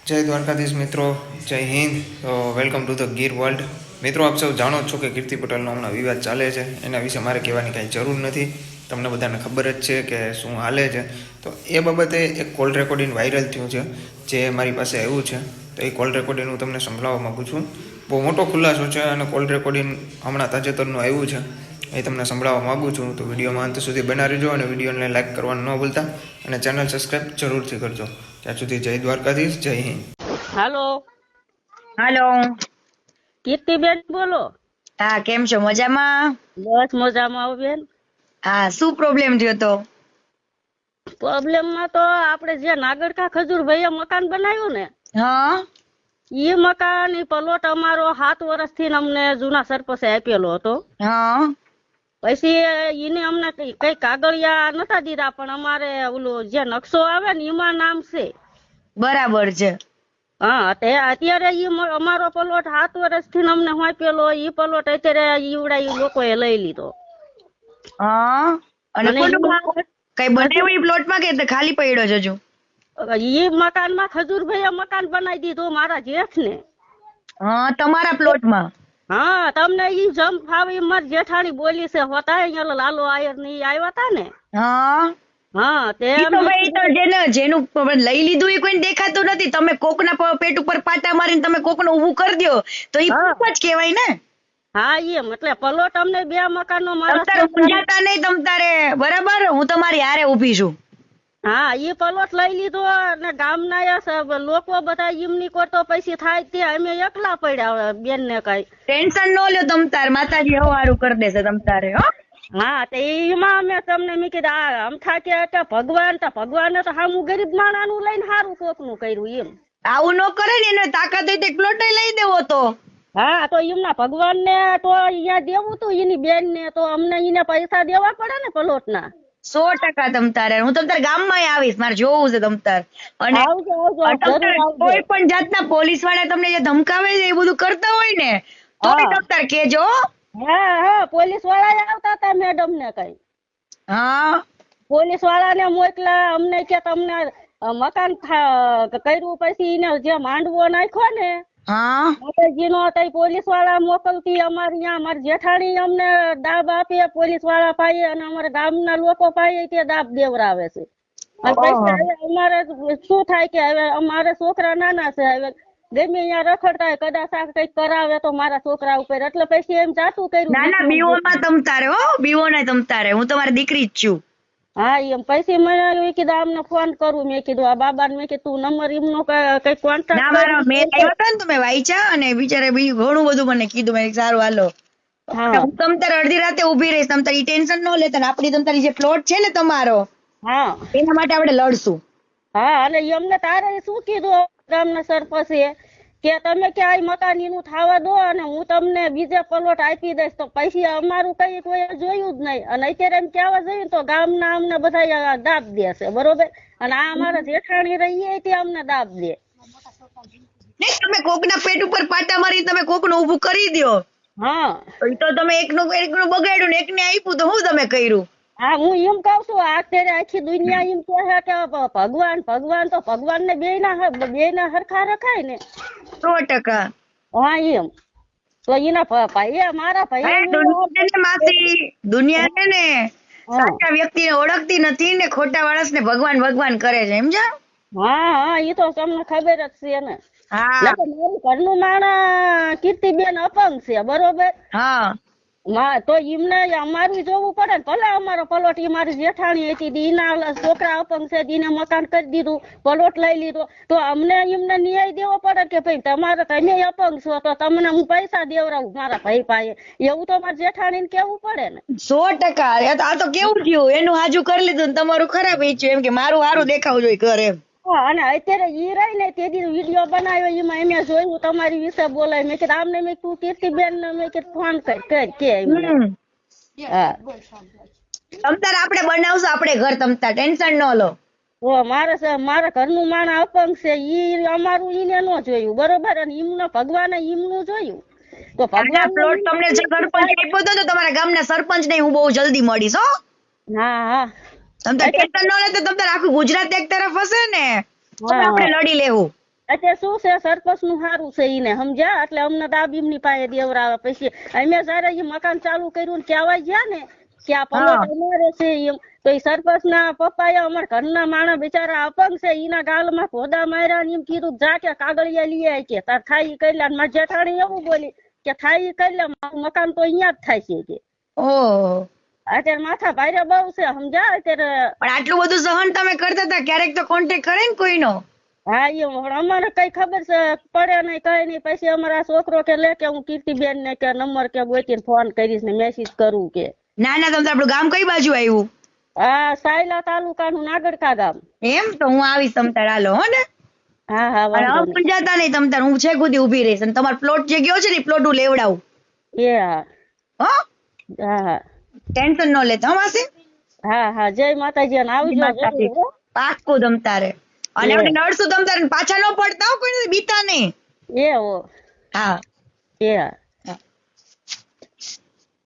જય દ્વારકાધીશ મિત્રો, જય હિન્દ. તો welcome to the Gir world. મિત્રો, આપ સૌ જાણો જ છો કે કીર્તિ પટેલનો હમણાં વિવાદ ચાલે છે. એના વિશે મારે કહેવાની કાંઈ જરૂર નથી. તમને બધાને ખબર જ છે કે શું હાલે છે. તો એ બાબતે એક કોલ રેકોર્ડિંગ વાયરલ થયું છે, જે મારી પાસે આવ્યું છે. તો એ કોલ રેકોર્ડિંગ હું તમને સંભળાવવા માગું છું. બહુ મોટો ખુલાસો છે અને કોલ રેકોર્ડિંગ હમણાં તાજેતરનું આવ્યું છે, એ તમને સંભળાવવા માગું છું. તો વિડીયોમાં અંત સુધી બના રહેજો અને વિડીયોને લાઇક કરવાનું ન ભૂલતા અને ચેનલ સબસ્ક્રાઈબ જરૂરથી કરજો. ત્યાં સુધી જય દ્વારકાધીશ, જય હિન્દ. હાલો, હાલો. કીર્તિબેન બોલો. હા, કેમ છો? મજામાં? બસ મજામાં આવો બેન. હા, શું પ્રોબ્લેમ થયો તો? પ્રોબ્લેમમાં તો આપણે જે નાગરકા ખજૂરભાઈએ મકાન બનાવ્યું ને, હા એ મકાન ઈ પ્લોટ અમારો 7 વર્ષથી અમને જૂના સરપંચે આપેલો હતો. હા પછી એને અમને કઈ કાગળિયા નતા દીધા, પણ અમારે ઓલું જે નકશો આવે ને એમાં નામ છે. બરાબર છે. હા, તે અત્યારે અમારો પ્લોટ 7 વર્ષથી અમને આપેલો, ઈ પ્લોટ અત્યારે ઈવડા ઈ લોકોએ લઈ લીધો. હા, અને અને કઈ બનાવ્યું ઈ પ્લોટમાં કે ખાલી પડ્યો છે હજુ? ઈ મકાનમાં ખજૂરભાઈએ મકાન બનાવી દીધું મારા જેઠને. હા, તમારા પ્લોટમાં? હા, તમને ઈ જમ ફાવે મારી જેઠાણી બોલી છે હોતા અહીંયા લાલો આયર ને ઈ આવ્યા હતા ને. હા, હા, તે ઈ તો ભાઈ તો જેનું લઈ લીધું એ કોઈને દેખાતું નથી. તમે કોકના પેટ ઉપર પાટા મારીને તમે કોકને ઊભું કરી દો તો ઈ પાપ જ કહેવાય ને. હા, એમ એટલે પ્લોટ અમને 2 મકાનો મારા તમતારે ઊંઝાતા નહીં તમતારે, બરાબર? હું તમારી હારે ઊભી છું. હા, ઈ પ્લોટ લઈ લીધો અને ગામના લોકો બધા એમની કરતો પૈસા થાય તે અમે એકલા પડ્યા બેન ને કઈ ટેન્શન ન લ્યો તમતાર, માતાજી હવારું કરી દેશે તમતારે. હો, હા, તો એમાં અમે તમને મેં કીધું આ અમથા કે ભગવાને તો હામું ગરીબ માણાનું લઈને સારું કોકનું કર્યું એમ. આવું ન કરે ને, એને તાકાત હોય તો પ્લોટ લઈ દેવો તો. હા, તો એમના ભગવાન ને તો અહીંયા દેવું તું એની બેન ને, તો અમને એને પૈસા દેવા પડે ને પ્લોટ ના. 100% તમતારે હું તમતાર ગામમાં આવીશ, મારે જોવું છે તમતાર. અને આવજો આવજો, જરૂર આવજો. કોઈ પણ જાતના પોલીસ વાળા તમને જે ધમકાવે છે એ બધું કરતા હોય ને તોય તમતાર કેજો. હા, પોલીસ વાળા આવતા હતા મેડમ ને કઈ. હા, પોલીસ વાળા ને મોકલા અમને કે તમને મકાન કર્યું પછી એને જે માંડવો નાખ્યો ને હા, માતાજીનો તઈ પોલીસ વાળા મોકલતી અમારે અહીંયા અમારી જેઠાણી અમને દાબ આપે પોલીસ વાળા પાયે અને અમારા ગામના લોકો પાયે તે દાબ દેવરાવે છે. અને પૈસા હવે અમારે શું થાય કે હવે અમારે છોકરા નાના છે, હવે ગમે અહીંયા રખડતા હોય કદાચ આ કઈક કરાવે તો મારા છોકરા ઉપર, એટલે પછી એમ જાતું કર્યું. ના ના, બીવો માં તમતારે, હો બીવો ના તમતારે, હું તમારી દીકરી જ છું. હા, એમ પછી મને મેં કીધું આમને ફોન કરું, મેં કીધું આ બાબાને મેં કીધું નંબર એમનો કઈ કોન્ટેક્ટ. ના, મારો મેં આવ્યો હતો ને તમે વાંચ્યા અને બિચારે બીજું ઘણું બધું મને કીધું. મેં સારું હાલો, હું તમતાર અડધી રાતે ઉભી રહીશ. તમતારી ટેન્શન ન લેતા ને આપડી તમતારી જે પ્લોટ છે ને તમારો, હા એના માટે આપણે લડશું. હા, અને એમને તારે શું કીધું ગામના સરપંચે કે તમે કે આ મકાન એનું થવા દો અને હું તમને બીજે પ્લોટ આપી દઈશ. તો પછી અમારું કઈ કોઈ જોયું જ નહીં, અને અત્યારે એમ કહેવા જઈએ તો ગામના અમને બધા દાબ દે છે, બરોબર? અને આ અમારા જેઠાણી રહીએ તે અમને દાબ દે. નહીં, તમે કોકના પેટ ઉપર પાટા મારી તમે કોકનું ઊભું કરી દો. હા, તો તમે એકનું બગાડ્યું ને એકને આપ્યું તો હું તમે કર્યું? હા, હું એમ કઉ છું અત્યારે આખી દુનિયા એમ કહે કે ભગવાન તો ભગવાન ને બે ના હરખા રખાય ને. 100%. હા, એમ તો એના ભાઈ મારા ભાઈ માસી દુનિયા છે ને સાચા વ્યક્તિને ઓળખતી નથી ને ખોટા માણસને ભગવાન ભગવાન કરે છે, સમજ્યા? હા, એ તો તમને ખબર જ છે ને. હા મારું ઘરનું માણસ કીર્તિબેન અપંગ છે, બરોબર? હા, તો એમને અમારું જોવું પડે ને. ભલે અમારો પ્લોટ મારી જેઠાણી હતી એના છોકરા અપંગ છે, એને મકાન કરી દીધું, પ્લોટ લઈ લીધો, તો અમને એમને ન્યાય દેવો પડે કે ભાઈ તમારે તમે અપંગ છો તો તમને હું પૈસા દેવડાવું મારા ભાઈ પાસે, એવું તો મારી જેઠાણીને કેવું પડે ને. 100%. આ તો કેવું થયું, એનું હાજુ કરી લીધું ને તમારું ખરાબ ઈચ્છ્યું, એમ કે મારું સારું દેખાવું જોઈએ ઘરે. અને અત્યારે ઈ રહી ને તે દી વિડીયો બનાવ્યો એમાં એમે જોયું તમારી વિશે બોલાય. મેં કીધું આમને મેં તું કીર્તિબેન ને મેં કીધું ફોન કર કે હા, તમતાર આપણે બનાવશું આપણે ઘર, તમતાર ટેન્શન ન લો. તો મારા ઘરનું માણસ અપંગ છે, ઈ અમારું ઈને નો જોયું, બરોબર? અને એમનો ભગવાને એમનું જોયું. તો ભગવાન પ્લોટ તમને સરપંચ આપ્યો હતો તો તમારા ગામના સરપંચ ને હું બહુ જલ્દી મળીશ. હો, હા, તમતાર ટેન્શન ન લે તો તમતાર આખું ગુજરાત એક તરફ હશે ને તો આપણે લડી લેવું. અત્યારે શું છે સરપંચ નું સારું છે ઈને સમજ્યા એટલે અમને દાબ એમની પાસે દેવરાવે પછી અમે જયારે ઈ મકાન ચાલુ કર્યું ને કહેવાય ગયા ને કે આ પલોટ અમારે છે એમ તો એ સરપંચ ના પપ્પાએ અમારા ઘરના માણસ બિચારા અપંગ છે એના ગાલમાં ભોદા માર્યા ને એમ કીધું જા કે કાગળિયા લઈ આય કે તાર થાય ઈ કરી લે મારી જેઠાણી એવું બોલી કે થાય ઈ કરી લે મારું મકાન તો અહીંયા જ થાય છે કે ઓહ અત્યારે માથા ભારે બહુ છે સમજ્યા અત્યારે પણ આટલું બધું સહન તમે કરતા હતા ક્યારેક તો કોન્ટેક્ટ કરે ને કોઈનો હા એમ પણ અમારે કઈ ખબર છે પડે નહીં કઈ નહીં પછી અમારા છોકરો કે લે કે હું કીર્તિબેન ને કે નંબર કે ગોતીને ફોન કરીશ ને મેસેજ કરું કે ના ના તમને આપણું ગામ કઈ બાજુ આવ્યું હા સાયલા તાલુકાનું નાગડકા ગામ એમ તો હું આવીશ તમતાર હાલો હો ને હા હા અને વાંધો આમ પણ જાતા નહીં તમતાર હું છે ખુદી ઊભી રહીશ અને તમારો પ્લોટ જે ગયો છે ને પ્લોટ હું લેવડાવું નહીં. એ હા હો હા ટેન્શન ન લેતા હો માસી હા હા જય માતાજી અને આવજો જરૂર, હો. પાક્કું તમતારે અને આપણે નડશું તમતારે પાછા ન પડતા હો કોઈ બીતા નહીં એ હો હા એ હા